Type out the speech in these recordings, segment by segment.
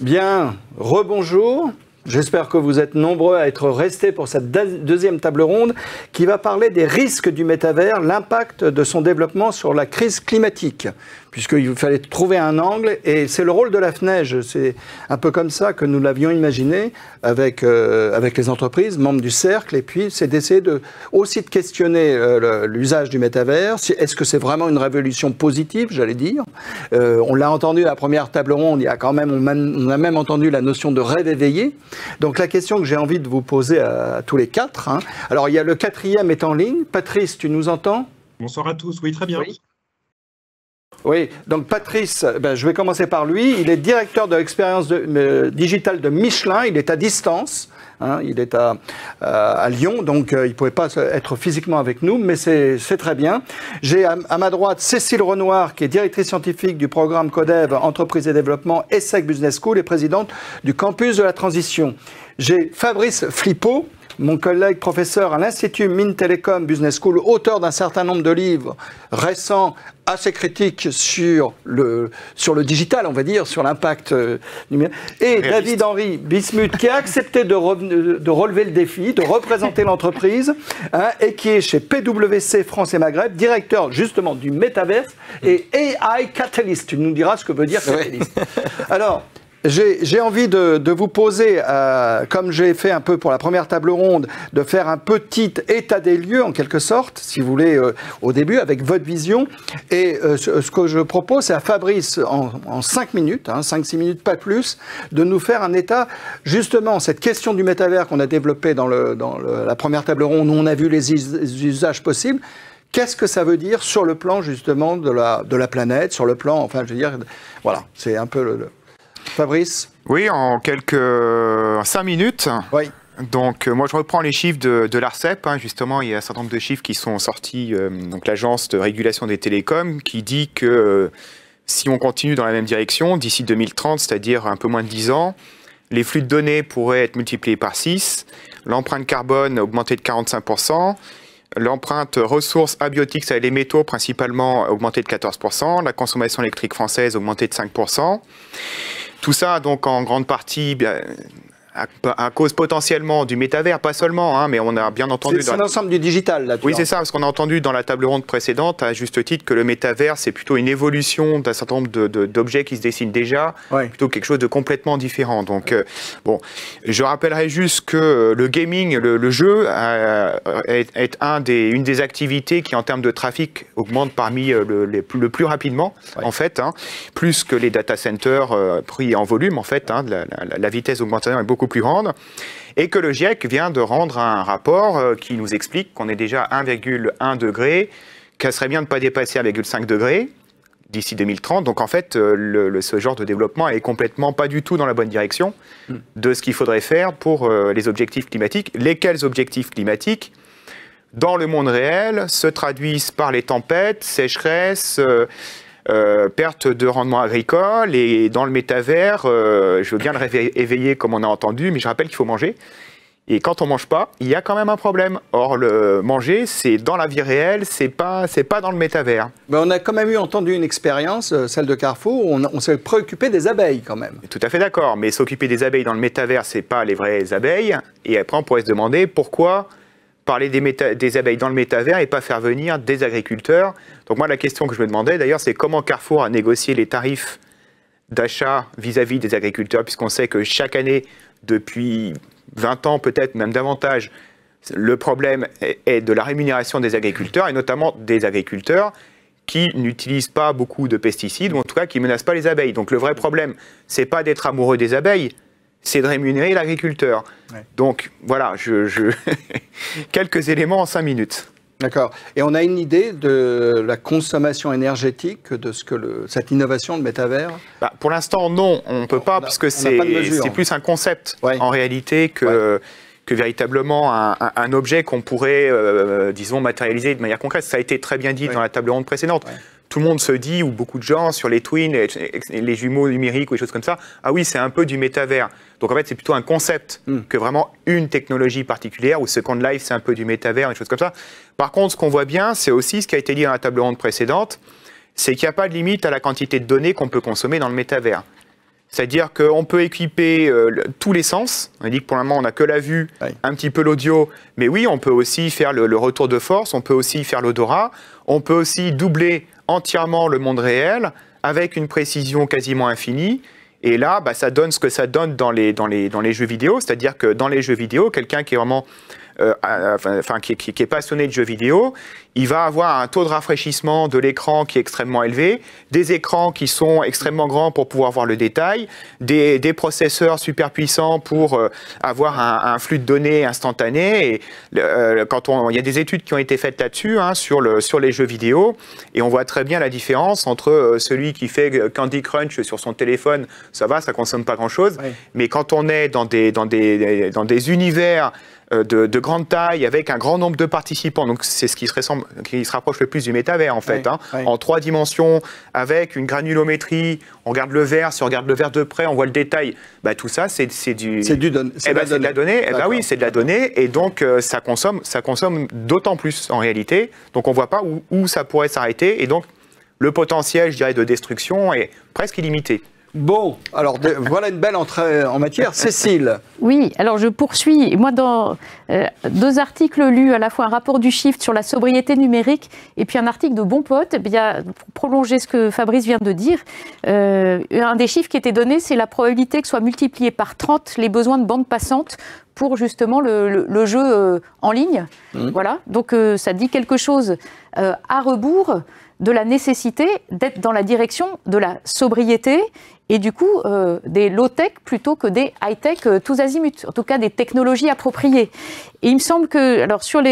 Bien, rebonjour. J'espère que vous êtes nombreux à être restés pour cette deuxième table ronde qui va parler des risques du métavers, l'impact de son développement sur la crise climatique. Puisqu'il fallait trouver un angle, et c'est le rôle de la FNEJ. C'est un peu comme ça que nous l'avions imaginé avec les entreprises, membres du cercle, et puis c'est d'essayer aussi de questionner l'usage du métavers. Est-ce que c'est vraiment une révolution positive, j'allais dire? On l'a entendu à la première table ronde, on a même entendu la notion de rêve éveillé. Donc la question que j'ai envie de vous poser à tous les quatre, alors il y a le quatrième est en ligne. Patrice, tu nous entends? Bonsoir à tous, oui, très bien. Oui, donc Patrice, je vais commencer par lui. Il est directeur de l'expérience digitale de Michelin. Il est à distance. Il est à Lyon, donc il ne pouvait pas être physiquement avec nous, mais c'est très bien. J'ai à ma droite Cécile Renoir, qui est directrice scientifique du programme Codev Entreprise et Développement ESSEC Business School et présidente du campus de la transition. J'ai Fabrice Flippo, mon collègue professeur à l'Institut Mines Télécom Business School, auteur d'un certain nombre de livres récents, assez critiques sur le digital, on va dire, sur l'impact numérique. Et David-Henri Bismuth, qui a accepté de relever le défi, de représenter l'entreprise, et qui est chez PwC France et Maghreb, directeur justement du Metaverse et AI Catalyst. Tu nous diras ce que veut dire Catalyst. Alors, j'ai envie de vous poser, comme j'ai fait un peu pour la première table ronde, de faire un petit état des lieux, en quelque sorte, si vous voulez, au début, avec votre vision. Et ce que je propose, c'est à Fabrice, en 5 minutes, 5-6 minutes, pas plus, de nous faire un état, justement, cette question du métavers qu'on a développée dans la première table ronde, où on a vu les usages possibles. Qu'est-ce que ça veut dire sur le plan, justement, de la planète, sur le plan, enfin, je veux dire, voilà, c'est un peu Fabrice? Oui, en quelques 5 minutes. Oui. Donc, moi, je reprends les chiffres de l'ARCEP. Justement, il y a un certain nombre de chiffres qui sont sortis, donc l'Agence de régulation des télécoms, qui dit que si on continue dans la même direction, d'ici 2030, c'est-à-dire un peu moins de 10 ans, les flux de données pourraient être multipliés par 6, l'empreinte carbone augmenter de 45%, l'empreinte ressources abiotiques, ça les métaux principalement, augmenter de 14%, la consommation électrique française augmenter de 5%. Tout ça, donc, en grande partie, à cause potentiellement du métavers, pas seulement, mais on a bien entendu... C'est l'ensemble du digital, là. Oui, c'est ça, parce qu'on a entendu dans la table ronde précédente, à juste titre, que le métavers, c'est plutôt une évolution d'un certain nombre d'objets qui se dessinent déjà, plutôt quelque chose de complètement différent. Donc, bon, je rappellerai juste que le gaming, le jeu, est une des activités qui, en termes de trafic, augmente parmi le plus rapidement, en fait, plus que les data centers pris en volume, en fait, la vitesse d'augmentation est beaucoup plus grande, et que le GIEC vient de rendre un rapport qui nous explique qu'on est déjà à 1,1 degré, qu'il serait bien de ne pas dépasser 1,5 degré d'ici 2030. Donc en fait, ce genre de développement est complètement pas du tout dans la bonne direction de ce qu'il faudrait faire pour les objectifs climatiques. Lesquels objectifs climatiques, dans le monde réel, se traduisent par les tempêtes, sécheresses, perte de rendement agricole, et dans le métavers, je veux bien le réveiller comme on a entendu, mais je rappelle qu'il faut manger. Et quand on mange pas, il y a quand même un problème. Or, le manger, c'est dans la vie réelle, c'est pas dans le métavers. Mais on a quand même entendu une expérience, celle de Carrefour, où on s'est préoccupé des abeilles quand même. Tout à fait d'accord, mais s'occuper des abeilles dans le métavers, c'est pas les vraies abeilles. Et après, on pourrait se demander pourquoi parler des abeilles dans le métavers et pas faire venir des agriculteurs. Donc moi, la question que je me demandais d'ailleurs, c'est comment Carrefour a négocié les tarifs d'achat vis-à-vis des agriculteurs, puisqu'on sait que chaque année, depuis 20 ans peut-être, même davantage, le problème est de la rémunération des agriculteurs, et notamment des agriculteurs qui n'utilisent pas beaucoup de pesticides, ou en tout cas qui ne menacent pas les abeilles. Donc le vrai problème, c'est pas d'être amoureux des abeilles, c'est de rémunérer l'agriculteur. Ouais. Donc, voilà, quelques éléments en 5 minutes. D'accord. Et on a une idée de la consommation énergétique de cette innovation de métavers? Pour l'instant, non, on ne peut pas, puisque c'est plus un concept, en réalité, que véritablement un objet qu'on pourrait, disons, matérialiser de manière concrète. Ça a été très bien dit dans la table ronde précédente. Tout le monde se dit, ou beaucoup de gens, sur les twins, les jumeaux numériques ou des choses comme ça, ah oui, c'est un peu du métavers. Donc en fait, c'est plutôt un concept que vraiment une technologie particulière, ou Second Life, c'est un peu du métavers, des choses comme ça. Par contre, ce qu'on voit bien, c'est aussi ce qui a été dit dans la table ronde précédente, c'est qu'il n'y a pas de limite à la quantité de données qu'on peut consommer dans le métavers. C'est-à-dire qu'on peut équiper tous les sens. On dit que pour le moment, on n'a que la vue, un petit peu l'audio. Mais oui, on peut aussi faire le retour de force, on peut aussi faire l'odorat, on peut aussi doubler entièrement le monde réel avec une précision quasiment infinie. Et là, ça donne ce que ça donne dans les jeux vidéo. C'est-à-dire que dans les jeux vidéo, quelqu'un qui est vraiment... qui est passionné de jeux vidéo, il va avoir un taux de rafraîchissement de l'écran qui est extrêmement élevé, des écrans qui sont extrêmement grands pour pouvoir voir le détail, des processeurs super puissants pour avoir un flux de données instantané. Et il y a des études qui ont été faites là-dessus, sur les jeux vidéo, et on voit très bien la différence entre celui qui fait Candy Crunch sur son téléphone, ça va, ça consomme pas grand-chose, mais quand on est dans des univers de grande taille, avec un grand nombre de participants. Donc, c'est ce qui se rapproche le plus du métavers, en fait. En 3 dimensions, avec une granulométrie. On regarde le verre, si on regarde le verre de près, on voit le détail. Tout ça, c'est de la donnée. Oui, c'est de la donnée. Et donc, ça consomme d'autant plus, en réalité. Donc, on ne voit pas où ça pourrait s'arrêter. Et donc, le potentiel, je dirais, de destruction est presque illimité. Bon, alors voilà une belle entrée en matière. Cécile. Oui, alors je poursuis. Moi, dans 2 articles lus, à la fois un rapport du Shift sur la sobriété numérique et puis un article de Bon Pote, pour prolonger ce que Fabrice vient de dire, un des chiffres qui était donné, c'est la probabilité que soit multiplié par 30 les besoins de bande passante pour justement le jeu en ligne. Voilà, donc ça dit quelque chose à rebours de la nécessité d'être dans la direction de la sobriété et du coup des low-tech plutôt que des high-tech tous azimuts, en tout cas des technologies appropriées. Et il me semble que, alors sur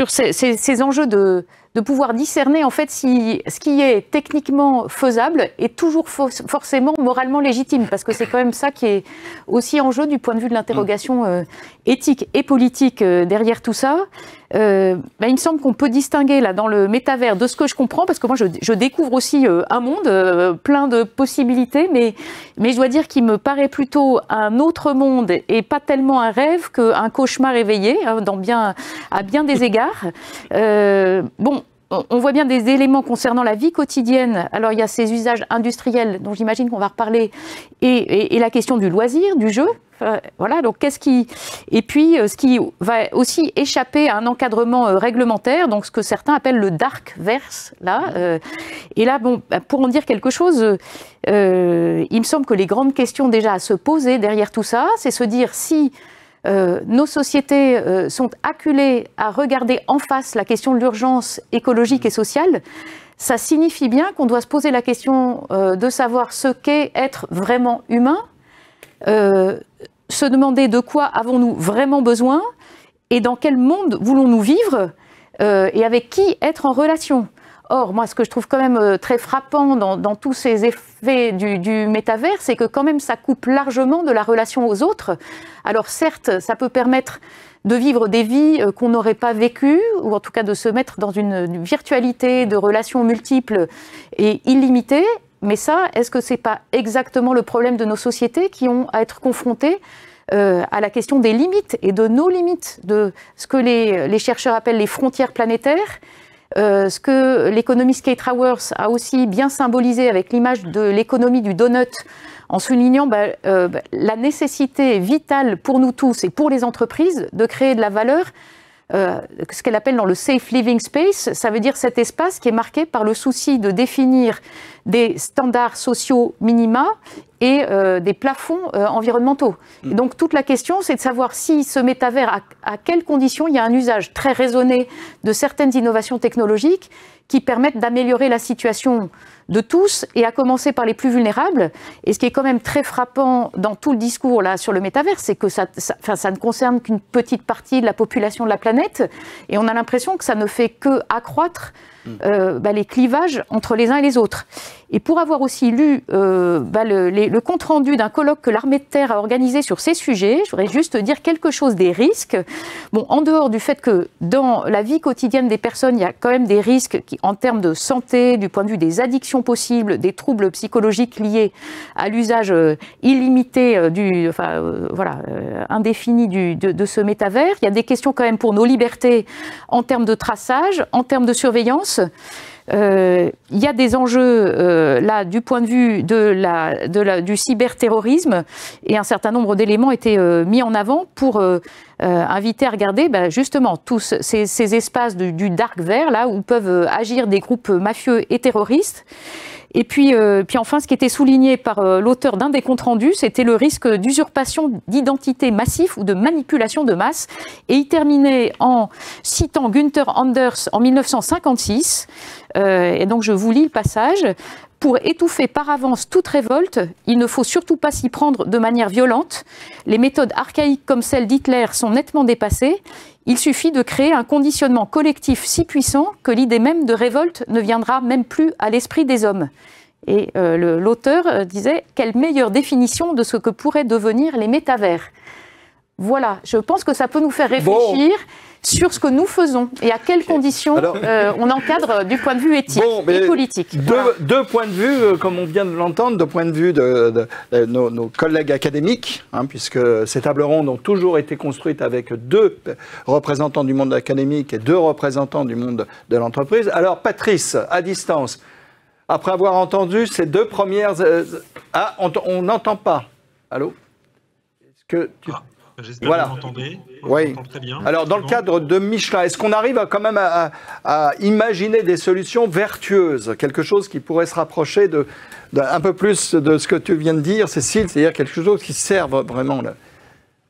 ces enjeux de pouvoir discerner en fait si ce qui est techniquement faisable est toujours forcément moralement légitime, parce que c'est quand même ça qui est aussi en jeu du point de vue de l'interrogation éthique et politique derrière tout ça. Il me semble qu'on peut distinguer là dans le métavers, de ce que je comprends, parce que moi je découvre aussi un monde plein de possibilités, mais je dois dire qu'il me paraît plutôt un autre monde et pas tellement un rêve qu'un cauchemar éveillé, à bien des égards. On voit bien des éléments concernant la vie quotidienne. Alors, il y a ces usages industriels dont j'imagine qu'on va reparler et la question du loisir, du jeu. Voilà, donc et puis ce qui va aussi échapper à un encadrement réglementaire, donc ce que certains appellent le dark verse, là. Et là, pour en dire quelque chose, il me semble que les grandes questions déjà à se poser derrière tout ça, c'est se dire si nos sociétés sont acculées à regarder en face la question de l'urgence écologique et sociale, ça signifie bien qu'on doit se poser la question de savoir ce qu'est être vraiment humain, se demander de quoi avons-nous vraiment besoin et dans quel monde voulons-nous vivre et avec qui être en relation. Or, moi, ce que je trouve quand même très frappant dans tous ces effets du métavers, c'est que quand même ça coupe largement de la relation aux autres. Alors certes, ça peut permettre de vivre des vies qu'on n'aurait pas vécues, ou en tout cas de se mettre dans une virtualité de relations multiples et illimitées. Mais ça, est-ce que c'est pas exactement le problème de nos sociétés qui ont à être confrontées à la question des limites et de nos limites, de ce que les chercheurs appellent les frontières planétaires, ce que l'économiste Kate Raworth a aussi bien symbolisé avec l'image de l'économie du donut, en soulignant la nécessité vitale pour nous tous et pour les entreprises de créer de la valeur, ce qu'elle appelle dans le safe living space. Ça veut dire cet espace qui est marqué par le souci de définir des standards sociaux minima et des plafonds environnementaux. Et donc toute la question, c'est de savoir si ce métavers, à quelles conditions il y a un usage très raisonné de certaines innovations technologiques qui permettent d'améliorer la situation de tous, et à commencer par les plus vulnérables. Et ce qui est quand même très frappant dans tout le discours là sur le métavers, c'est que ça ne concerne qu'une petite partie de la population de la planète, et on a l'impression que ça ne fait que accroître les clivages entre les uns et les autres. Et pour avoir aussi lu le compte-rendu d'un colloque que l'armée de terre a organisé sur ces sujets, je voudrais juste dire quelque chose des risques. Bon, en dehors du fait que dans la vie quotidienne des personnes, il y a quand même des risques en termes de santé, du point de vue des addictions possibles, des troubles psychologiques liés à l'usage illimité, indéfini de ce métavers. Il y a des questions quand même pour nos libertés en termes de traçage, en termes de surveillance. Il y a des enjeux là du point de vue du cyberterrorisme et un certain nombre d'éléments étaient mis en avant pour inviter à regarder justement tous ces espaces du dark web là où peuvent agir des groupes mafieux et terroristes. Et puis enfin, ce qui était souligné par l'auteur d'un des comptes rendus, c'était le risque d'usurpation d'identité massif ou de manipulation de masse. Et il terminait en citant Günther Anders en 1956. Et donc je vous lis le passage. Pour étouffer par avance toute révolte, il ne faut surtout pas s'y prendre de manière violente. Les méthodes archaïques comme celles d'Hitler sont nettement dépassées. Il suffit de créer un conditionnement collectif si puissant que l'idée même de révolte ne viendra même plus à l'esprit des hommes. Et l'auteur disait « Quelle meilleure définition de ce que pourraient devenir les métavers ?» Voilà, je pense que ça peut nous faire réfléchir sur ce que nous faisons et à quelles conditions on encadre du point de vue éthique et politique. Deux points de vue, comme on vient de l'entendre, deux points de vue de nos collègues académiques, puisque ces tables rondes ont toujours été construites avec 2 représentants du monde académique et 2 représentants du monde de l'entreprise. Alors Patrice, à distance, après avoir entendu ces 2 premières... on n'entend pas. Allô? Est-ce que tu... J'espère que vous m'entendez. Oui. Très bien. Alors, dans le cadre de Michelin, est-ce qu'on arrive quand même à imaginer des solutions vertueuses, quelque chose qui pourrait se rapprocher un peu plus de ce que tu viens de dire, Cécile, c'est-à-dire quelque chose qui serve vraiment là.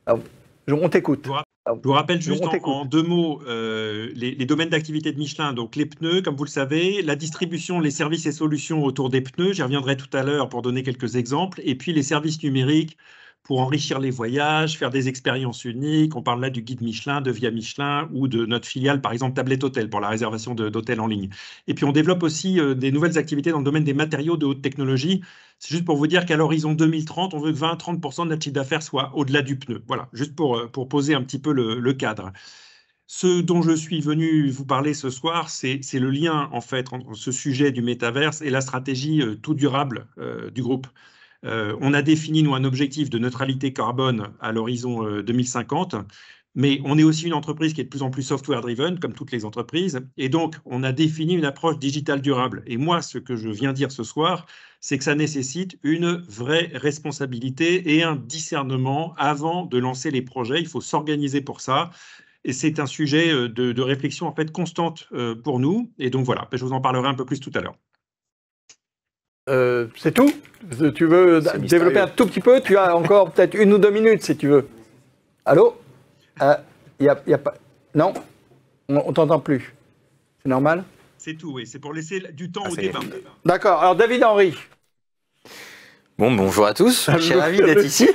Alors, on t'écoute. Je vous rappelle juste en 2 mots les domaines d'activité de Michelin. Donc les pneus, comme vous le savez, la distribution, les services et solutions autour des pneus, j'y reviendrai tout à l'heure pour donner quelques exemples, et puis les services numériques pour enrichir les voyages, faire des expériences uniques. On parle là du guide Michelin, de Via Michelin ou de notre filiale, par exemple Tablette Hôtel pour la réservation d'hôtels en ligne. Et puis on développe aussi des nouvelles activités dans le domaine des matériaux de haute technologie. C'est juste pour vous dire qu'à l'horizon 2030, on veut que 20-30% de notre chiffre d'affaires soit au-delà du pneu. Voilà, juste pour poser un petit peu le cadre. Ce dont je suis venu vous parler ce soir, c'est le lien en fait entre ce sujet du métaverse et la stratégie tout durable du groupe. On a défini, nous, un objectif de neutralité carbone à l'horizon 2050, mais on est aussi une entreprise qui est de plus en plus software-driven, comme toutes les entreprises, et donc on a défini une approche digitale durable. Et moi, ce que je viens dire ce soir, c'est que ça nécessite une vraie responsabilité et un discernement avant de lancer les projets. Il faut s'organiser pour ça. Et c'est un sujet de réflexion en fait constante pour nous. Et donc voilà, je vous en parlerai un peu plus tout à l'heure. C'est tout? Tu veux développer un tout petit peu? Tu as encore peut-être 1 ou 2 minutes si tu veux. Allô? Y a pas... Non? On t'entend plus. C'est normal? C'est tout, oui. C'est pour laisser du temps au débat. D'accord. Alors David Henry. Bonjour à tous, je suis ravi d'être ici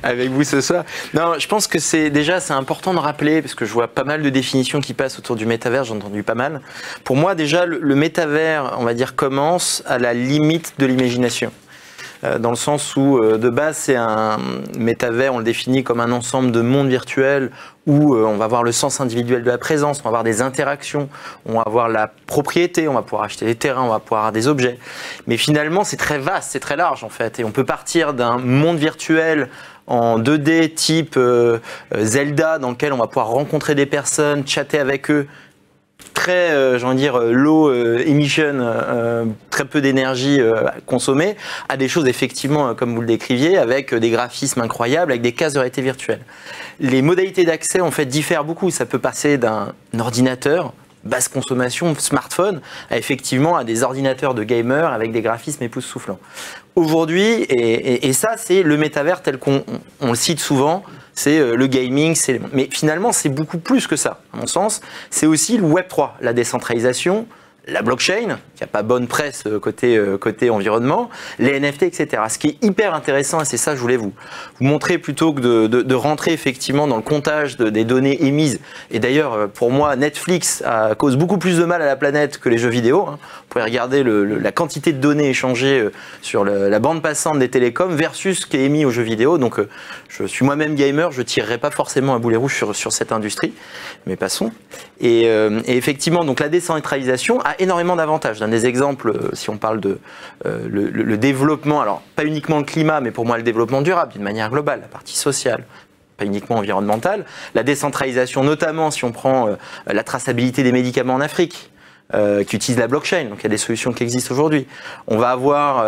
avec vous ce soir. Non, je pense que c'est important de rappeler, parce que je vois pas mal de définitions qui passent autour du métavers, j'ai entendu pas mal. Pour moi, déjà, le métavers, on va dire, commence à la limite de l'imagination. Dans le sens où, de base, c'est un métavers, on le définit comme un ensemble de mondes virtuels où on va avoir le sens individuel de la présence, on va avoir des interactions, on va avoir la propriété, on va pouvoir acheter des terrains, on va pouvoir avoir des objets. Mais finalement, c'est très vaste, c'est très large en fait. Et on peut partir d'un monde virtuel en 2D type Zelda, dans lequel on va pouvoir rencontrer des personnes, chatter avec eux, très, j'ai envie de dire, low emission, très peu d'énergie consommée, à des choses effectivement, comme vous le décriviez, avec des graphismes incroyables, avec des cases de réalité virtuelle. Les modalités d'accès, en fait, diffèrent beaucoup. Ça peut passer d'un ordinateur, basse consommation, smartphone, à des ordinateurs de gamers avec des graphismes époustouflants. Aujourd'hui, et ça, c'est le métavers tel qu'on le cite souvent, c'est le gaming, mais finalement, c'est beaucoup plus que ça, à mon sens. C'est aussi le Web3, la décentralisation, la blockchain, qui n'a pas bonne presse côté environnement, les NFT, etc. Ce qui est hyper intéressant, et c'est ça que je voulais vous montrer, plutôt que de rentrer effectivement dans le comptage des données émises. Et d'ailleurs, pour moi, Netflix cause beaucoup plus de mal à la planète que les jeux vidéo. Vous pouvez regarder la quantité de données échangées sur la bande passante des télécoms versus ce qui est émis aux jeux vidéo. Donc, je suis moi-même gamer, je ne tirerai pas forcément un boulet rouge sur cette industrie, mais passons. Et effectivement, donc la décentralisation a énormément d'avantages. D'un des exemples, si on parle de le développement, alors pas uniquement le climat, mais pour moi le développement durable d'une manière globale, la partie sociale, pas uniquement environnementale, la décentralisation, notamment si on prend la traçabilité des médicaments en Afrique. qui utilisent la blockchain. Donc il y a des solutions qui existent aujourd'hui. On va avoir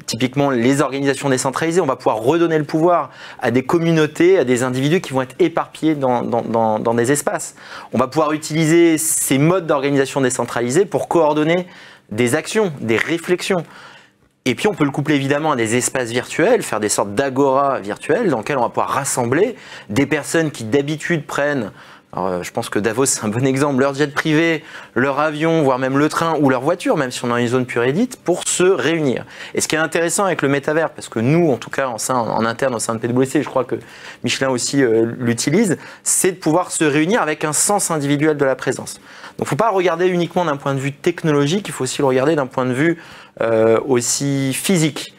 typiquement les organisations décentralisées. On va pouvoir redonner le pouvoir à des communautés, à des individus qui vont être éparpillés dans des espaces. On va pouvoir utiliser ces modes d'organisation décentralisée pour coordonner des actions, des réflexions. Et puis on peut le coupler évidemment à des espaces virtuels, faire des sortes d'agora virtuelles dans lesquelles on va pouvoir rassembler des personnes qui d'habitude prennent, alors, je pense que Davos c'est un bon exemple, leur jet privé, leur avion, voire même le train ou leur voiture, même si on est dans une zone pure et dite, pour se réunir. Et ce qui est intéressant avec le métavers, parce que nous en tout cas en interne au sein de PwC, je crois que Michelin aussi l'utilise, c'est de pouvoir se réunir avec un sens individuel de la présence. Donc il ne faut pas le regarder uniquement d'un point de vue technologique, il faut aussi le regarder d'un point de vue aussi physique.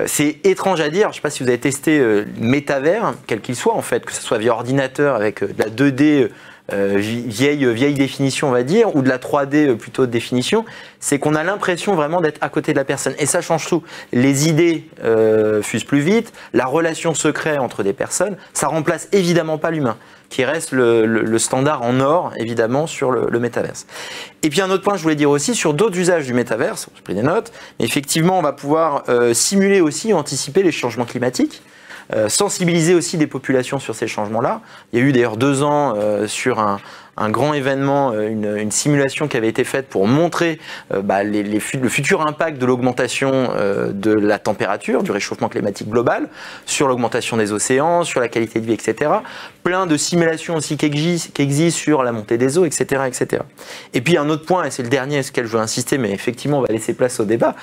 C'est étrange à dire, je ne sais pas si vous avez testé métavers, quel qu'il soit en fait, que ce soit via ordinateur avec de la 2D vieille définition on va dire, ou de la 3D plutôt de définition, c'est qu'on a l'impression vraiment d'être à côté de la personne. Et ça change tout. Les idées fusent plus vite, la relation se crée entre des personnes, ça remplace évidemment pas l'humain, qui reste le standard en or, évidemment, sur le métaverse. Et puis un autre point, je voulais dire aussi, sur d'autres usages du métaverse, j'ai pris des notes, mais effectivement, on va pouvoir simuler aussi, anticiper les changements climatiques, sensibiliser aussi des populations sur ces changements-là. Il y a eu d'ailleurs 2 ans sur un grand événement, une simulation qui avait été faite pour montrer le futur impact de l'augmentation de la température, du réchauffement climatique global, sur l'augmentation des océans, sur la qualité de vie, etc. Plein de simulations aussi qui existent sur la montée des eaux, etc., etc. Et puis un autre point, et c'est le dernier sur lequel je veux insister, mais effectivement on va laisser place au débat,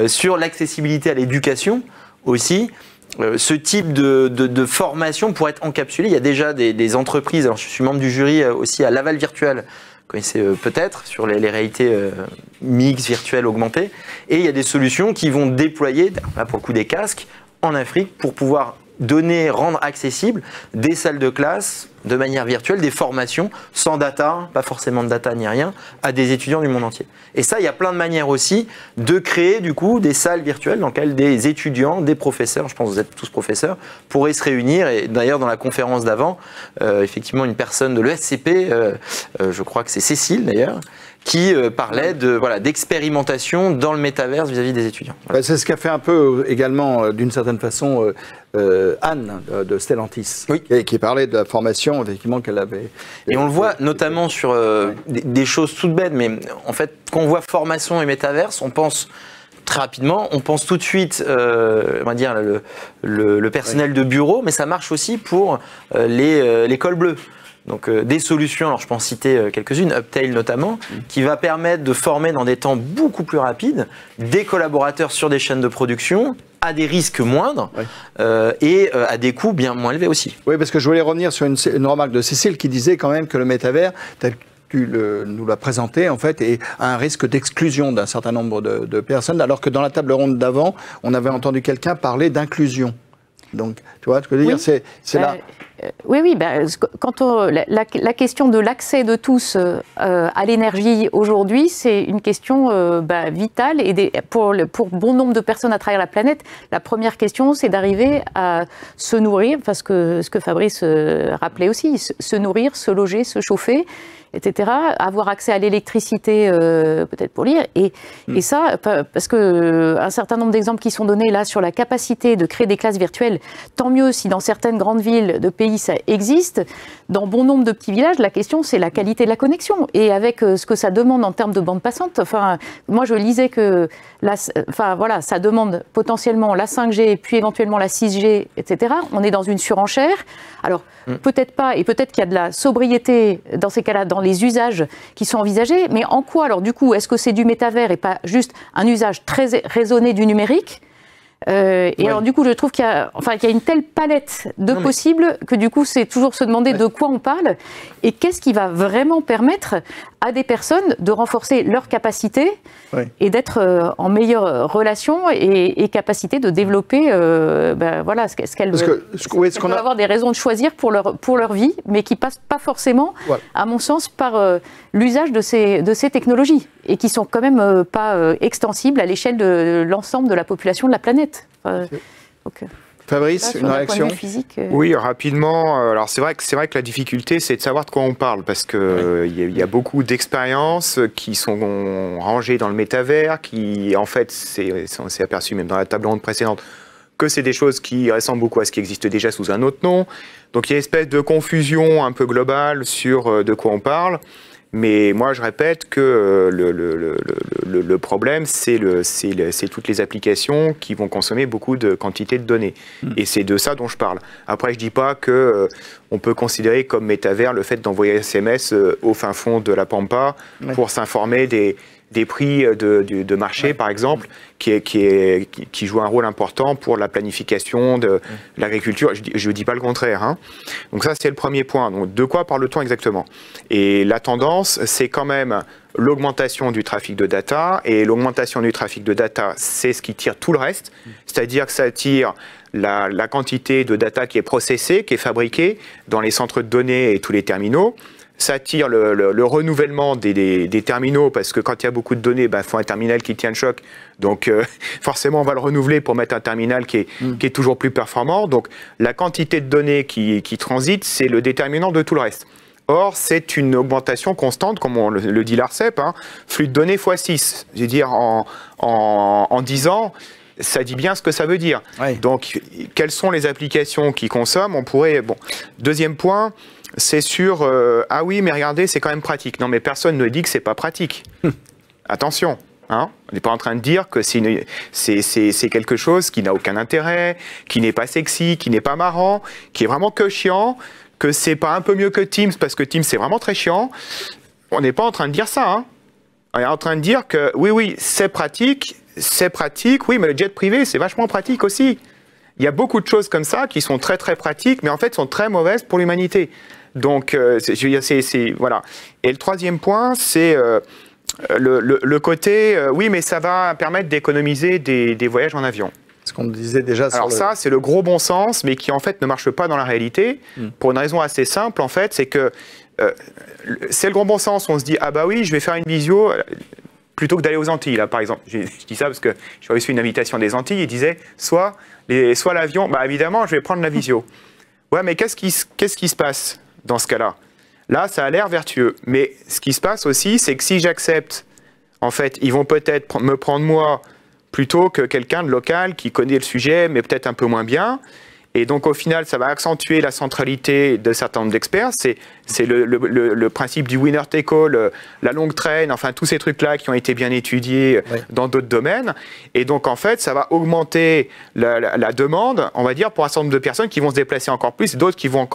sur l'accessibilité à l'éducation aussi. Ce type de formation pourrait être encapsulé. Il y a déjà des entreprises, alors je suis membre du jury aussi à Laval Virtual, vous connaissez peut-être, sur les réalités mixtes, virtuelles, augmentées, et il y a des solutions qui vont déployer, là pour le coup des casques, en Afrique pour pouvoir rendre accessible des salles de classe de manière virtuelle, des formations sans data, pas forcément de data ni rien, à des étudiants du monde entier. Et ça, il y a plein de manières aussi de créer du coup des salles virtuelles dans lesquelles des étudiants, des professeurs, je pense que vous êtes tous professeurs, pourraient se réunir. Et d'ailleurs, dans la conférence d'avant, effectivement, une personne de l'ESCP, je crois que c'est Cécile d'ailleurs, qui parlait d'expérimentation dans le métaverse vis-à-vis des étudiants. Voilà. C'est ce qu'a fait un peu également, d'une certaine façon, Anne de Stellantis, oui, qui parlait de la formation effectivement qu'elle avait. Et on le voit notamment sur des choses toutes bêtes, mais en fait, quand on voit formation et métaverse, on pense très rapidement, on pense tout de suite, on va dire le personnel de bureau, mais ça marche aussi pour les cols bleus. Donc des solutions, alors je peux en citer quelques-unes, Uptail notamment, qui va permettre de former dans des temps beaucoup plus rapides des collaborateurs sur des chaînes de production à des risques moindres, et à des coûts bien moins élevés aussi. Oui, parce que je voulais revenir sur une remarque de Cécile qui disait quand même que le métavers, tel que tu nous l'as présenté, en fait, est à un risque d'exclusion d'un certain nombre de personnes, alors que dans la table ronde d'avant, on avait entendu quelqu'un parler d'inclusion. Donc, tu vois ce que je veux dire, c'est là. Oui, quand la question de l'accès de tous à l'énergie aujourd'hui, c'est une question vitale et pour bon nombre de personnes à travers la planète. La première question, c'est d'arriver à se nourrir, parce que ce que Fabrice rappelait aussi, se nourrir, se loger, se chauffer, etc., avoir accès à l'électricité peut-être pour lire, et ça, parce que un certain nombre d'exemples qui sont donnés là sur la capacité de créer des classes virtuelles, tant mieux si dans certaines grandes villes de pays ça existe, dans bon nombre de petits villages, la question c'est la qualité de la connexion, et avec ce que ça demande en termes de bande passante, moi je lisais que ça demande potentiellement la 5G, puis éventuellement la 6G, etc., on est dans une surenchère, alors peut-être pas, et peut-être qu'il y a de la sobriété dans ces cas-là, dans les usages qui sont envisagés, mais en quoi alors du coup, est-ce que c'est du métavers et pas juste un usage très raisonné du numérique ? Alors du coup, je trouve qu'il y a une telle palette de possibles que du coup, c'est toujours se demander de quoi on parle et qu'est-ce qui va vraiment permettre à des personnes de renforcer leur capacité et d'être en meilleure relation et capacité de développer ce qu'elles veulent. Parce qu'on avoir des raisons de choisir pour leur vie, mais qui passent pas forcément, à mon sens, par l'usage de ces technologies et qui sont quand même pas extensibles à l'échelle de l'ensemble de la population de la planète. Fabrice, une réaction? Oui, rapidement. Alors c'est vrai que la difficulté, c'est de savoir de quoi on parle, parce que il y a beaucoup d'expériences qui sont rangées dans le métavers, qui en fait, on s'est aperçu même dans la table ronde précédente que c'est des choses qui ressemblent beaucoup à ce qui existe déjà sous un autre nom. Donc il y a une espèce de confusion un peu globale sur de quoi on parle. Mais moi, je répète que le problème, c'est toutes les applications qui vont consommer beaucoup de quantité de données. Et c'est de ça dont je parle. Après, je ne dis pas qu'on peut considérer comme métavers le fait d'envoyer SMS au fin fond de la Pampa pour s'informer des prix de marché, par exemple, qui joue un rôle important pour la planification de l'agriculture. Je ne dis pas le contraire. Hein. Donc ça, c'est le premier point. Donc, de quoi parle-t-on exactement? Et la tendance, c'est quand même l'augmentation du trafic de data. Et l'augmentation du trafic de data, c'est ce qui tire tout le reste. C'est-à-dire que ça tire la quantité de data qui est processée, qui est fabriquée dans les centres de données et tous les terminaux. Ça attire le renouvellement des terminaux, parce que quand il y a beaucoup de données, il faut un terminal qui tient le choc. Donc forcément, on va le renouveler pour mettre un terminal qui est toujours plus performant. Donc la quantité de données qui transite, c'est le déterminant de tout le reste. Or, c'est une augmentation constante, comme on le dit l'ARCEP, hein, flux de données x6. Je veux dire, en 10 ans, ça dit bien ce que ça veut dire. Oui. Donc, quelles sont les applications qui consomment? On pourrait... Bon. Deuxième point, c'est sur ah oui, mais regardez, c'est quand même pratique. Non, mais personne ne dit que c'est pas pratique. Attention, hein, on n'est pas en train de dire que c'est quelque chose qui n'a aucun intérêt, qui n'est pas sexy, qui n'est pas marrant, qui est vraiment que chiant, que c'est pas un peu mieux que Teams parce que Teams c'est vraiment très chiant. On n'est pas en train de dire ça. Hein. On est en train de dire que oui, c'est pratique, oui, mais le jet privé c'est vachement pratique aussi. Il y a beaucoup de choses comme ça qui sont très très pratiques, mais en fait sont très mauvaises pour l'humanité. Donc, voilà. Et le troisième point, c'est le côté, oui, mais ça va permettre d'économiser des voyages en avion. Ce qu'on disait déjà. Alors ça, c'est le gros bon sens, mais qui en fait ne marche pas dans la réalité, pour une raison assez simple, en fait, c'est que c'est le gros bon sens. On se dit, ah bah oui, je vais faire une visio plutôt que d'aller aux Antilles, là, par exemple. Je dis ça parce que j'ai reçu une invitation des Antilles, ils disaient, soit l'avion, bah évidemment, je vais prendre la visio. Ouais, mais qu'est-ce qui se passe dans ce cas-là? Là, ça a l'air vertueux. Mais ce qui se passe aussi, c'est que si j'accepte, en fait, ils vont peut-être me prendre moi plutôt que quelqu'un de local qui connaît le sujet, mais peut-être un peu moins bien. Et donc, au final, ça va accentuer la centralité de certains nombre d'experts. C'est le principe du winner take all, la longue traîne, enfin, tous ces trucs-là qui ont été bien étudiés dans d'autres domaines. Et donc, en fait, ça va augmenter la demande, on va dire, pour un certain nombre de personnes qui vont se déplacer encore plus, d'autres qui vont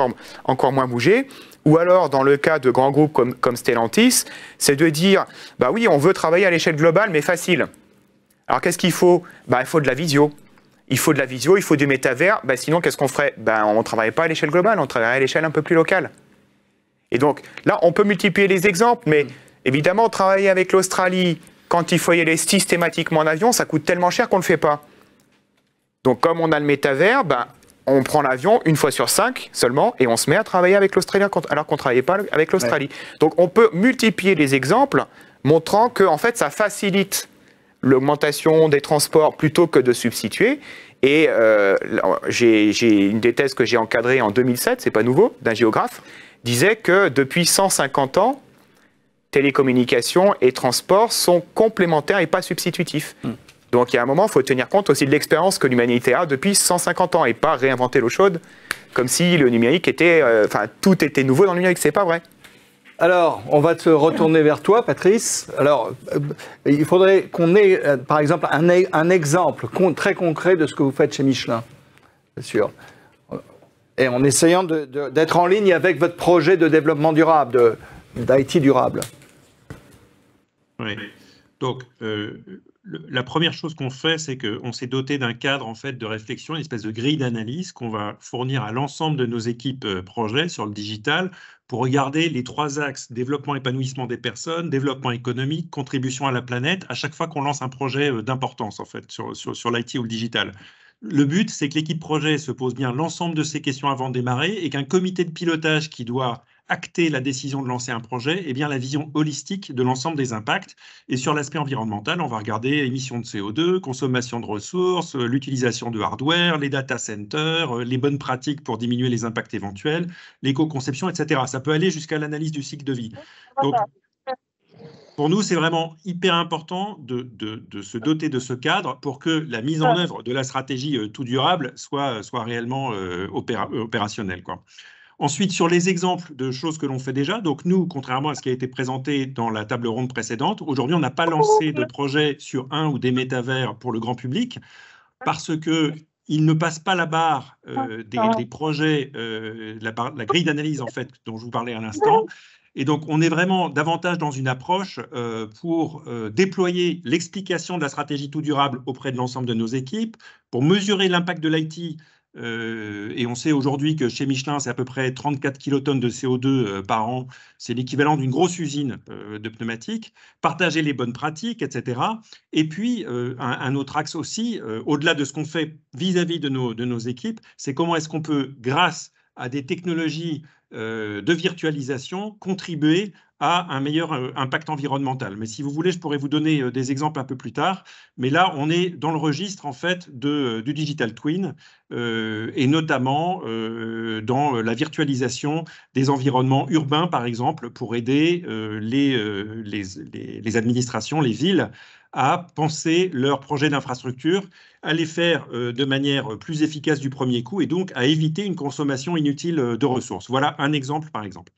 encore moins bouger. Ou alors, dans le cas de grands groupes comme Stellantis, c'est de dire, bah oui, on veut travailler à l'échelle globale, mais facile. Alors, qu'est-ce qu'il faut? Bah, il faut de la visio. Il faut de la visio, il faut du métavers. Ben, sinon, qu'est-ce qu'on ferait? Ben, on ne travaillerait pas à l'échelle globale, on travaillerait à l'échelle un peu plus locale. Et donc, là, on peut multiplier les exemples, mais évidemment, travailler avec l'Australie, quand il faut y aller systématiquement en avion, ça coûte tellement cher qu'on ne le fait pas. Donc, comme on a le métavers, ben, on prend l'avion une fois sur 5 seulement, et on se met à travailler avec l'Australie alors qu'on ne travaillait pas avec l'Australie. Ouais. Donc, on peut multiplier les exemples, montrant que, en fait, ça facilite l'augmentation des transports plutôt que de substituer. Et j'ai une des thèses que j'ai encadrée en 2007, c'est pas nouveau, d'un géographe, disait que depuis 150 ans, télécommunications et transports sont complémentaires et pas substitutifs. Donc il y a un moment, il faut tenir compte aussi de l'expérience que l'humanité a depuis 150 ans et pas réinventer l'eau chaude comme si le numérique était... tout était nouveau dans le numérique, c'est pas vrai. Alors, on va se retourner vers toi, Patrice. Alors, il faudrait qu'on ait, par exemple, un exemple très concret de ce que vous faites chez Michelin, bien sûr. Et en essayant d'être en ligne avec votre projet de développement durable, d'IT durable. Oui. Donc, la première chose qu'on fait, c'est qu'on s'est doté d'un cadre en fait, de réflexion, une espèce de grille d'analyse qu'on va fournir à l'ensemble de nos équipes projets sur le digital pour regarder les 3 axes, développement, épanouissement des personnes, développement économique, contribution à la planète, à chaque fois qu'on lance un projet d'importance en fait, sur l'IT ou le digital. Le but, c'est que l'équipe projet se pose bien l'ensemble de ces questions avant de démarrer et qu'un comité de pilotage qui doit acter la décision de lancer un projet, eh bien, la vision holistique de l'ensemble des impacts. Et sur l'aspect environnemental, on va regarder émissions de CO2, consommation de ressources, l'utilisation de hardware, les data centers, les bonnes pratiques pour diminuer les impacts éventuels, l'éco-conception, etc. Ça peut aller jusqu'à l'analyse du cycle de vie. Donc, pour nous, c'est vraiment hyper important de se doter de ce cadre pour que la mise en œuvre de la stratégie tout durable soit réellement opérationnelle, quoi. Ensuite, sur les exemples de choses que l'on fait déjà, donc nous, contrairement à ce qui a été présenté dans la table ronde précédente, aujourd'hui, on n'a pas lancé de projet sur un ou des métavers pour le grand public parce qu'ils ne passent pas la barre des projets, la grille d'analyse, en fait, dont je vous parlais à l'instant. Et donc, on est vraiment davantage dans une approche pour déployer l'explication de la stratégie tout durable auprès de l'ensemble de nos équipes, pour mesurer l'impact de l'IT. Et on sait aujourd'hui que chez Michelin, c'est à peu près 34 kilotonnes de CO2 par an. C'est l'équivalent d'une grosse usine de pneumatiques. Partager les bonnes pratiques, etc. Et puis, un autre axe aussi, au-delà de ce qu'on fait vis-à-vis de nos équipes, c'est comment est-ce qu'on peut, grâce à des technologies de virtualisation, contribuer à un meilleur impact environnemental. Mais si vous voulez, je pourrais vous donner des exemples un peu plus tard. Mais là, on est dans le registre en fait du digital twin et notamment dans la virtualisation des environnements urbains, par exemple, pour aider les administrations, les villes, à penser leurs projets d'infrastructure, à les faire de manière plus efficace du premier coup et donc à éviter une consommation inutile de ressources. Voilà un exemple, par exemple.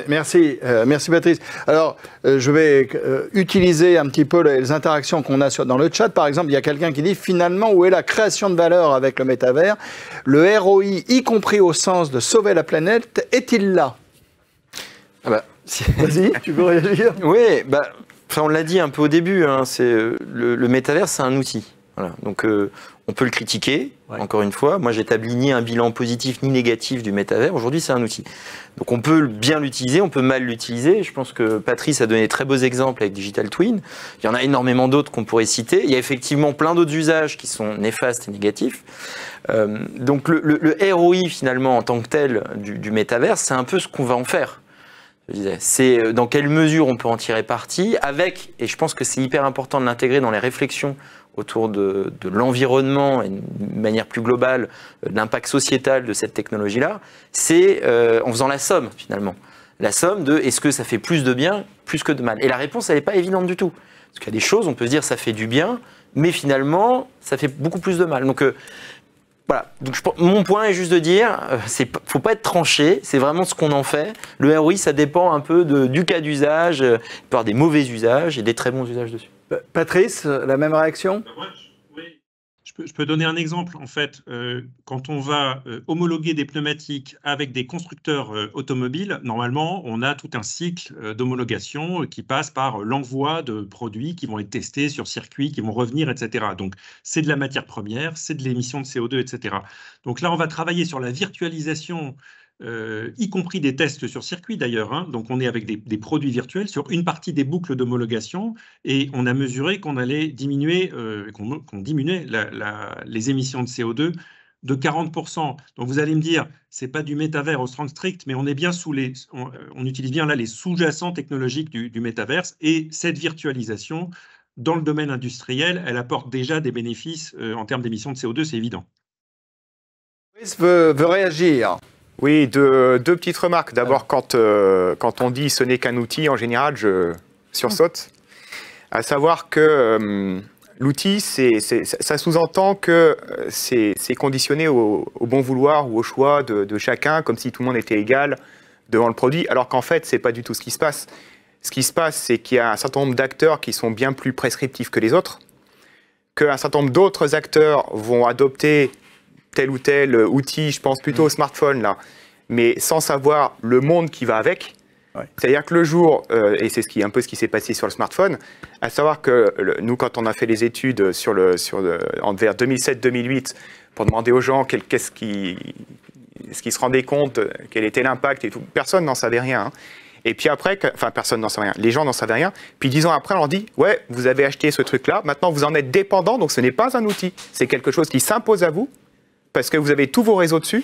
Merci, merci Patrice. Alors, je vais utiliser un petit peu les interactions qu'on a dans le chat. Par exemple, il y a quelqu'un qui dit, finalement, où est la création de valeur avec le métavers? Le ROI, y compris au sens de sauver la planète, est-il là? Vas-y, tu peux réagir? Oui, enfin, on l'a dit un peu au début, hein, le métavers, c'est un outil. Voilà. Donc, on peut le critiquer, encore une fois. Moi, j'établis ni un bilan positif ni négatif du métavers. Aujourd'hui, c'est un outil. Donc, on peut bien l'utiliser, on peut mal l'utiliser. Je pense que Patrice a donné de très beaux exemples avec Digital Twin. Il y en a énormément d'autres qu'on pourrait citer. Il y a effectivement plein d'autres usages qui sont néfastes et négatifs. Donc, le ROI, finalement, en tant que tel, du métavers, c'est un peu ce qu'on va en faire. C'est dans quelle mesure on peut en tirer parti avec, et je pense que c'est hyper important de l'intégrer dans les réflexions autour de l'environnement et de manière plus globale de l'impact sociétal de cette technologie-là, c'est en faisant la somme finalement. La somme de est-ce que ça fait plus de bien, plus que de mal. Et la réponse, elle n'est pas évidente du tout. Parce qu'il y a des choses, on peut se dire ça fait du bien, mais finalement, ça fait beaucoup plus de mal. Donc voilà, donc mon point est juste de dire, faut pas être tranché, c'est vraiment ce qu'on en fait. Le ROI, ça dépend un peu du cas d'usage, il peut y avoir des mauvais usages et des très bons usages dessus. Patrice, la même réaction? Oui. Je peux donner un exemple. En fait, quand on va homologuer des pneumatiques avec des constructeurs automobiles, normalement, on a tout un cycle d'homologation qui passe par l'envoi de produits qui vont être testés sur circuit, qui vont revenir, etc. Donc, c'est de la matière première, c'est de l'émission de CO2, etc. Donc là, on va travailler sur la virtualisation, y compris des tests sur circuit d'ailleurs. Hein. Donc, on est avec des produits virtuels sur une partie des boucles d'homologation et on a mesuré qu'on allait diminuer, qu'on diminuait les émissions de CO2 de 40%. Donc, vous allez me dire, c'est pas du métavers au sens strict, mais on est bien on utilise bien là les sous-jacents technologiques du métaverse et cette virtualisation dans le domaine industriel, elle apporte déjà des bénéfices en termes d'émissions de CO2, c'est évident. Chris veut réagir. Oui, deux petites remarques. D'abord, quand on dit ce n'est qu'un outil, en général, je sursaute. À savoir que l'outil, ça sous-entend que c'est conditionné au bon vouloir ou au choix de chacun, comme si tout le monde était égal devant le produit, alors qu'en fait, ce n'est pas du tout ce qui se passe. Ce qui se passe, c'est qu'il y a un certain nombre d'acteurs qui sont bien plus prescriptifs que les autres, qu'un certain nombre d'autres acteurs vont adopter tel ou tel outil, je pense plutôt au smartphone, là, mais sans savoir le monde qui va avec. Ouais. C'est-à-dire que le jour, et c'est un peu ce qui s'est passé sur le smartphone, à savoir que nous, quand on a fait les études vers 2007-2008, pour demander aux gens ce qu'ils se rendaient compte, quel était l'impact et tout, personne n'en savait rien. Hein. Et puis après, personne n'en savait rien, les gens n'en savaient rien. Puis 10 ans après, on leur dit, ouais, vous avez acheté ce truc-là, maintenant vous en êtes dépendant, donc ce n'est pas un outil, c'est quelque chose qui s'impose à vous, parce que vous avez tous vos réseaux dessus,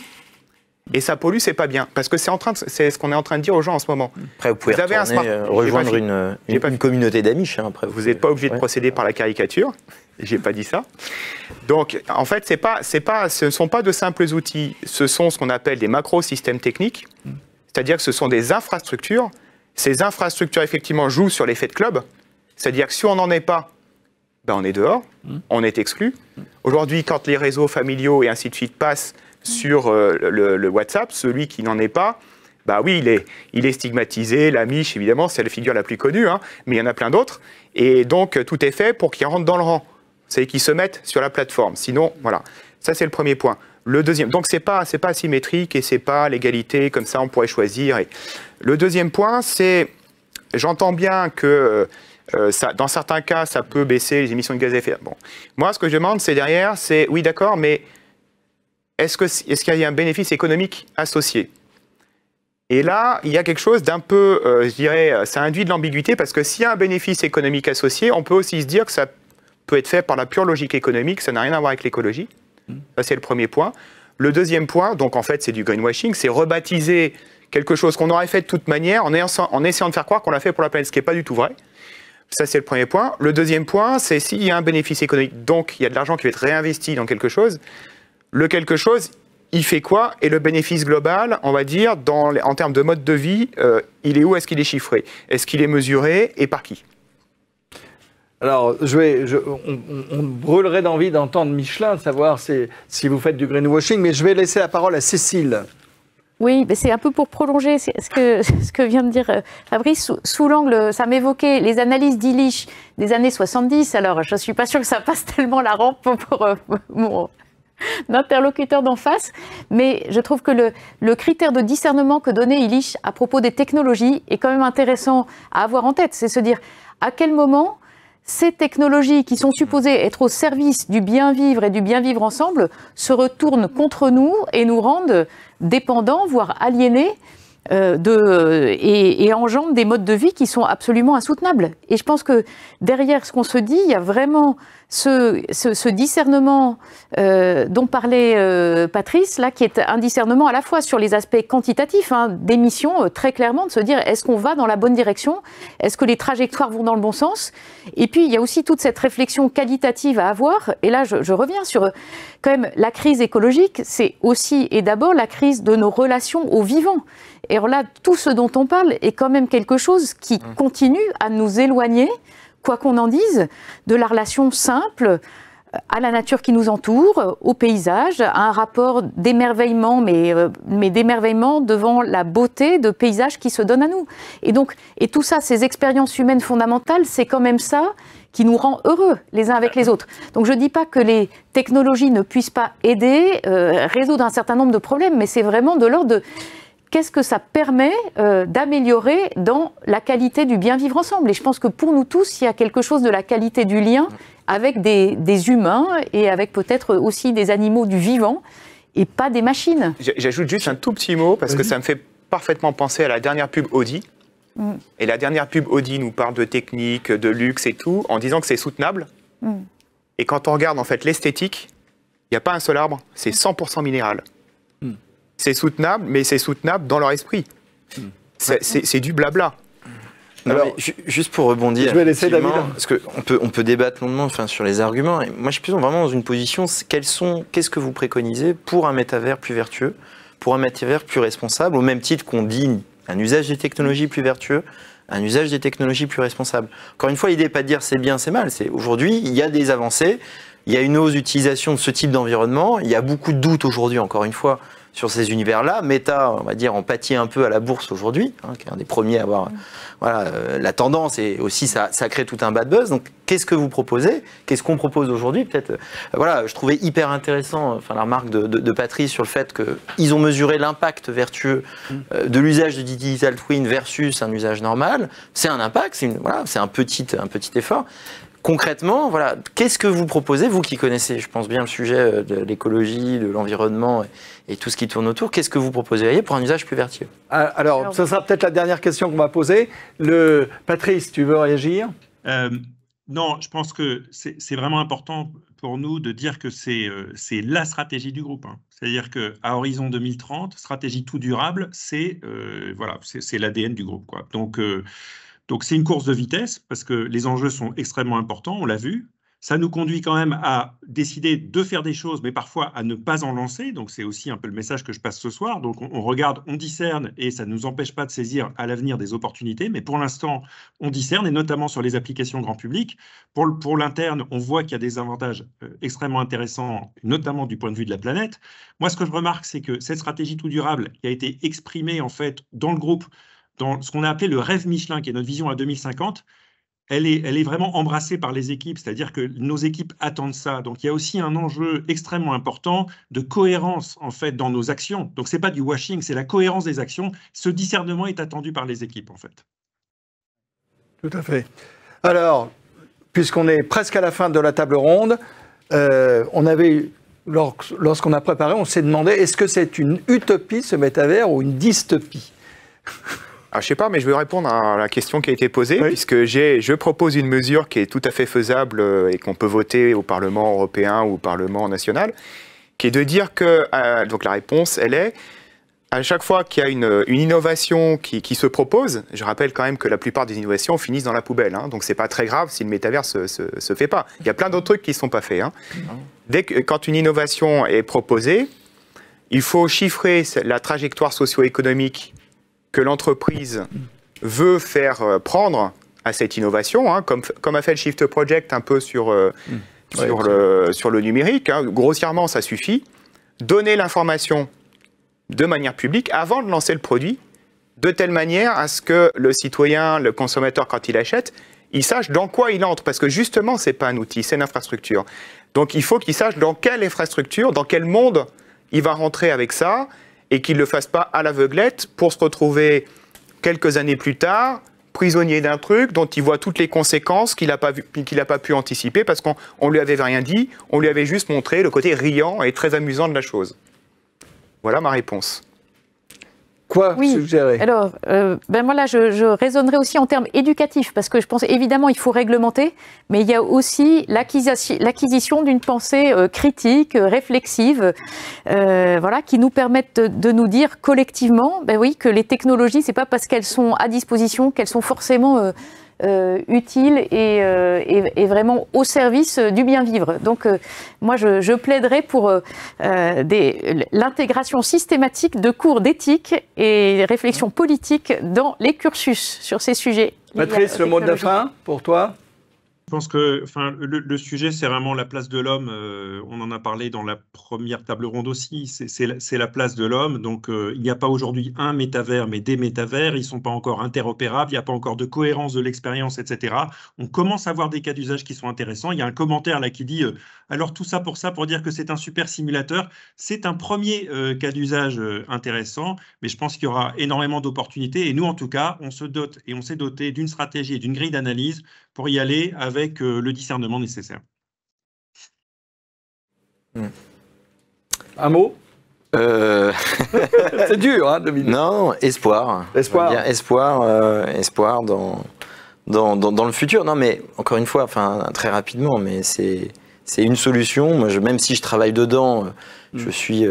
Et ça pollue, c'est pas bien. Parce que c'est ce qu'on est en train de dire aux gens en ce moment. Après, vous pouvez rejoindre une communauté d'Amish. Hein, vous n'êtes pas obligé de procéder par la caricature. J'ai pas dit ça. Donc, en fait, ce ne sont pas de simples outils. Ce sont ce qu'on appelle des macro-systèmes techniques. C'est-à-dire que ce sont des infrastructures. Ces infrastructures, effectivement, jouent sur l'effet de club. C'est-à-dire que si on n'en est pas, ben on est dehors, on est exclu. Aujourd'hui, quand les réseaux familiaux et ainsi de suite passent sur le WhatsApp, celui qui n'en est pas, bah oui, il est stigmatisé. L'Amish, évidemment, c'est la figure la plus connue, hein, mais il y en a plein d'autres. Et donc, tout est fait pour qu'ils rentrent dans le rang. C'est qu'ils se mettent sur la plateforme. Sinon, voilà. Ça, c'est le premier point. Le deuxième, donc c'est pas asymétrique et c'est pas l'égalité, comme ça, on pourrait choisir. Et le deuxième point, c'est, j'entends bien que dans certains cas, ça peut baisser les émissions de gaz à effet de serre. Bon. Moi, ce que je demande, c'est derrière, c'est, oui, d'accord, mais est-ce qu'il y a un bénéfice économique associé? Et là, il y a quelque chose d'un peu, je dirais, ça induit de l'ambiguïté, parce que s'il y a un bénéfice économique associé, on peut aussi se dire que ça peut être fait par la pure logique économique, ça n'a rien à voir avec l'écologie. Ça, c'est le premier point. Le deuxième point, donc en fait, c'est du greenwashing, c'est rebaptiser quelque chose qu'on aurait fait de toute manière en essayant de faire croire qu'on l'a fait pour la planète, ce qui n'est pas du tout vrai. Ça, c'est le premier point. Le deuxième point, c'est s'il y a un bénéfice économique, donc il y a de l'argent qui va être réinvesti dans quelque chose, le quelque chose, il fait quoi? Et le bénéfice global, on va dire, en termes de mode de vie, il est où? Est-ce qu'il est chiffré? Est-ce qu'il est mesuré? Et par qui? Alors, on brûlerait d'envie d'entendre Michelin, de savoir si vous faites du greenwashing, mais je vais laisser la parole à Cécile. Oui, mais c'est un peu pour prolonger ce que vient de dire Fabrice, sous l'angle, ça m'évoquait les analyses d'Illich des années 70, alors je ne suis pas sûre que ça passe tellement la rampe pour mon interlocuteur d'en face, mais je trouve que le critère de discernement que donnait Illich à propos des technologies est quand même intéressant à avoir en tête, c'est se dire à quel moment ces technologies qui sont supposées être au service du bien vivre et du bien vivre ensemble se retournent contre nous et nous rendent dépendants, voire aliénés, et engendrent des modes de vie qui sont absolument insoutenables. Et je pense que derrière ce qu'on se dit, il y a vraiment ce discernement dont parlait Patrice, là, qui est un discernement à la fois sur les aspects quantitatifs, d'émissions, très clairement, de se dire est-ce qu'on va dans la bonne direction? Est-ce que les trajectoires vont dans le bon sens? Et puis, il y a aussi toute cette réflexion qualitative à avoir. Et là, je reviens sur quand même la crise écologique, c'est aussi et d'abord la crise de nos relations aux vivants. Et alors là, tout ce dont on parle est quand même quelque chose qui continue à nous éloigner, quoi qu'on en dise, de la relation simple à la nature qui nous entoure, au paysage, à un rapport d'émerveillement, mais d'émerveillement devant la beauté de paysages qui se donnent à nous. Et tout ça, ces expériences humaines fondamentales, c'est quand même ça qui nous rend heureux les uns avec les autres. Donc je ne dis pas que les technologies ne puissent pas aider, résoudre un certain nombre de problèmes, mais c'est vraiment de l'ordre de qu'est-ce que ça permet d'améliorer dans la qualité du bien vivre ensemble. Et je pense que pour nous tous, il y a quelque chose de la qualité du lien avec des humains et avec peut-être aussi des animaux du vivant et pas des machines. J'ajoute juste un tout petit mot parce que ça me fait parfaitement penser à la dernière pub Audi. Et la dernière pub Audi nous parle de technique, de luxe et tout, en disant que c'est soutenable. Et quand on regarde en fait l'esthétique, il n'y a pas un seul arbre, c'est 100% minéral. C'est soutenable, mais c'est soutenable dans leur esprit. C'est du blabla. Alors, juste pour rebondir, je vais laisser David. Parce qu'on peut débattre longuement sur les arguments. Et moi, je suis plus vraiment dans une position, qu'est-ce que vous préconisez pour un métavers plus vertueux, pour un métavers plus responsable, au même titre qu'on dit un usage des technologies plus vertueux, un usage des technologies plus responsable. Encore une fois, l'idée n'est pas de dire c'est bien, c'est mal. Aujourd'hui, il y a des avancées, il y a une hausse d'utilisation de ce type d'environnement, il y a beaucoup de doutes aujourd'hui, encore une fois, sur ces univers-là. Meta, on va dire, en pâtit un peu à la bourse aujourd'hui, qui est un des premiers à avoir la tendance, et aussi ça crée tout un bad buzz. Donc, qu'est-ce que vous proposez? Qu'est-ce qu'on propose aujourd'hui? Peut-être, je trouvais hyper intéressant la remarque de Patrice sur le fait qu'ils ont mesuré l'impact vertueux de l'usage de Digital Twin versus un usage normal. C'est un impact, c'est un petit effort. Concrètement, qu'est-ce que vous proposez, vous qui connaissez, je pense bien, le sujet de l'écologie, de l'environnement et tout ce qui tourne autour, qu'est-ce que vous proposeriez pour un usage plus vertueux? Alors, ce sera peut-être la dernière question qu'on va poser. Patrice, tu veux réagir? Non, je pense que c'est vraiment important pour nous de dire que c'est la stratégie du groupe. Hein. C'est-à-dire qu'à horizon 2030, stratégie tout durable, c'est voilà, c'est l'ADN du groupe, quoi. Donc c'est une course de vitesse parce que les enjeux sont extrêmement importants, on l'a vu. Ça nous conduit quand même à décider de faire des choses, mais parfois à ne pas en lancer. Donc, c'est aussi un peu le message que je passe ce soir. Donc, on regarde, on discerne et ça ne nous empêche pas de saisir à l'avenir des opportunités. Mais pour l'instant, on discerne et notamment sur les applications grand public. Pour l'interne, on voit qu'il y a des avantages extrêmement intéressants, notamment du point de vue de la planète. Moi, ce que je remarque, c'est que cette stratégie tout durable qui a été exprimée en fait dans le groupe, dans ce qu'on a appelé le rêve Michelin, qui est notre vision à 2050, elle est vraiment embrassée par les équipes, c'est-à-dire que nos équipes attendent ça. Donc, il y a aussi un enjeu extrêmement important de cohérence, en fait, dans nos actions. Donc, ce n'est pas du washing, c'est la cohérence des actions. Ce discernement est attendu par les équipes, en fait. Tout à fait. Alors, puisqu'on est presque à la fin de la table ronde, on avait, lorsqu'on a préparé, on s'est demandé, est-ce que c'est une utopie, ce métavers, ou une dystopie ? Alors, je ne sais pas, mais je veux répondre à la question qui a été posée, oui. Puisque je propose une mesure qui est tout à fait faisable et qu'on peut voter au Parlement européen ou au Parlement national, qui est de dire que, donc la réponse, elle est, à chaque fois qu'il y a une innovation qui se propose, je rappelle quand même que la plupart des innovations finissent dans la poubelle, hein, donc ce n'est pas très grave si le métavers se fait pas. Il y a plein d'autres trucs qui ne sont pas faits. Hein. Quand une innovation est proposée, il faut chiffrer la trajectoire socio-économique que l'entreprise veut faire prendre à cette innovation, hein, comme a fait le Shift Project un peu sur le numérique. Hein. Grossièrement, ça suffit. Donner l'information de manière publique avant de lancer le produit, de telle manière à ce que le citoyen, le consommateur, quand il achète, il sache dans quoi il entre. Parce que justement, ce n'est pas un outil, c'est une infrastructure. Donc il faut qu'il sache dans quelle infrastructure, dans quel monde il va rentrer avec ça, et qu'il ne le fasse pas à l'aveuglette pour se retrouver quelques années plus tard, prisonnier d'un truc dont il voit toutes les conséquences qu'il n'a pas pu anticiper parce qu'on ne lui avait rien dit, on lui avait juste montré le côté riant et très amusant de la chose. Voilà ma réponse. Quoi suggérer ? Alors, moi là, je raisonnerai aussi en termes éducatifs, parce que je pense évidemment il faut réglementer, mais il y a aussi l'acquisition d'une pensée critique, réflexive, voilà, qui nous permettent de nous dire collectivement, oui, que les technologies, c'est pas parce qu'elles sont à disposition qu'elles sont forcément utile et vraiment au service du bien vivre. Donc moi je plaiderais pour l'intégration systématique de cours d'éthique et réflexion politique dans les cursus sur ces sujets. Patrice, le mot de la fin pour toi ? Je pense que le sujet, c'est vraiment la place de l'homme. On en a parlé dans la première table ronde aussi. C'est la place de l'homme. Donc, il n'y a pas aujourd'hui un métavers, mais des métavers. Ils ne sont pas encore interopérables. Il n'y a pas encore de cohérence de l'expérience, etc. On commence à voir des cas d'usage qui sont intéressants. Il y a un commentaire là qui dit alors tout ça, pour dire que c'est un super simulateur. C'est un premier cas d'usage intéressant, mais je pense qu'il y aura énormément d'opportunités. Et nous, en tout cas, on se dote et on s'est doté d'une stratégie et d'une grille d'analyse pour y aller avec le discernement nécessaire. Un mot C'est dur, hein, Dominique. Non, espoir. Espoir. Espoir dans le futur. Non, mais encore une fois, très rapidement, mais c'est une solution. Moi, même si je travaille dedans, je suis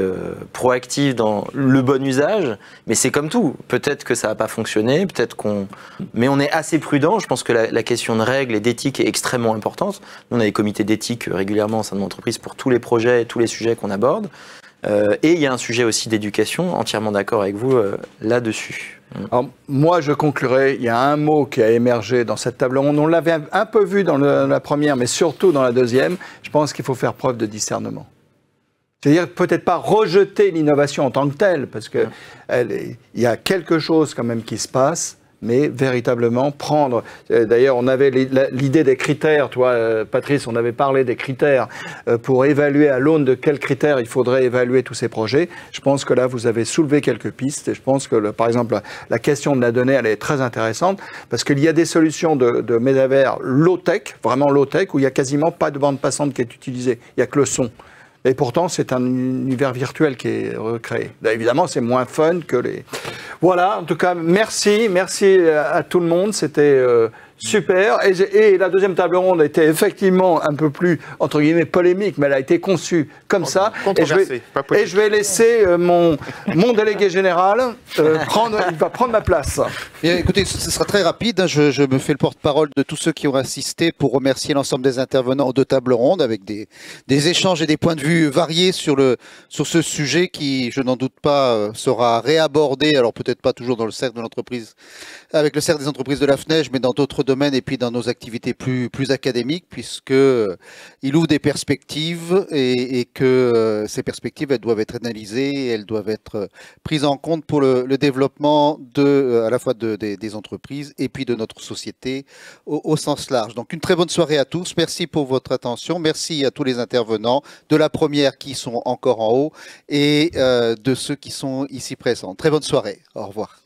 proactif dans le bon usage, mais c'est comme tout. Peut-être que ça va pas fonctionner, mais on est assez prudent. Je pense que la question de règles et d'éthique est extrêmement importante. Nous, on a des comités d'éthique régulièrement au sein de l'entreprise pour tous les projets et tous les sujets qu'on aborde. Et il y a un sujet aussi d'éducation, entièrement d'accord avec vous là-dessus. Alors, moi, je conclurai, il y a un mot qui a émergé dans cette table ronde. On l'avait un peu vu dans la première, mais surtout dans la deuxième. Je pense qu'il faut faire preuve de discernement. C'est-à-dire peut-être pas rejeter l'innovation en tant que telle, parce que il y a quelque chose quand même qui se passe, mais véritablement prendre... D'ailleurs, on avait l'idée des critères, toi, Patrice, on avait parlé des critères pour évaluer à l'aune de quels critères il faudrait évaluer tous ces projets. Je pense que là, vous avez soulevé quelques pistes, et je pense que, par exemple, la question de la donnée, elle est très intéressante, parce qu'il y a des solutions de métavers low-tech, vraiment low-tech, où il n'y a quasiment pas de bande passante qui est utilisée, il n'y a que le son. Et pourtant, c'est un univers virtuel qui est recréé. Là, évidemment, c'est moins fun que les... Voilà, en tout cas, merci à tout le monde. C'était Super. Et la deuxième table ronde était effectivement un peu plus, entre guillemets, polémique, mais elle a été conçue comme ça. Et je vais laisser mon délégué général il va prendre ma place. Bien, écoutez, ce sera très rapide. Je me fais le porte-parole de tous ceux qui ont assisté pour remercier l'ensemble des intervenants de table ronde avec des échanges et des points de vue variés sur ce sujet qui, je n'en doute pas, sera réabordé. Alors peut-être pas toujours dans le cercle de l'entreprise, avec le cercle des entreprises de la FNEJ, mais dans d'autres domaines et puis dans nos activités plus académiques, puisque il ouvre des perspectives et que ces perspectives, elles doivent être analysées, elles doivent être prises en compte pour le développement à la fois des entreprises et puis de notre société au sens large. Donc une très bonne soirée à tous. Merci pour votre attention. Merci à tous les intervenants de la première qui sont encore en haut et de ceux qui sont ici présents. Très bonne soirée. Au revoir.